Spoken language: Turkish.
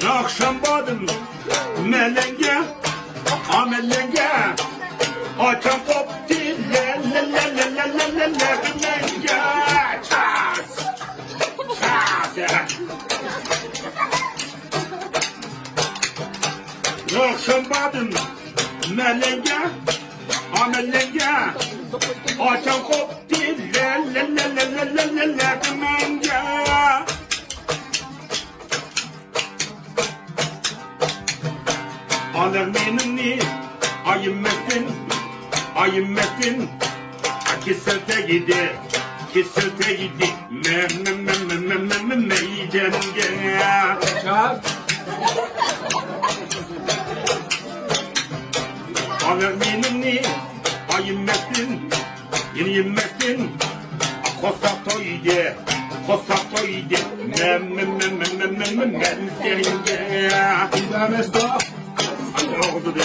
Akşam badım melenge, amelenge, açan koptu le le le le le le le le melenge, ças, ças. Akşam badım melenge, amelenge, açan koptu le le le le le le le le melenge. Aleminin ayım metin, kisete gidi, me yiyeceğim ya. Aleminin ayım metin, kosato yedi, me yiyeceğim ya. İdame stop. Ne oldu be?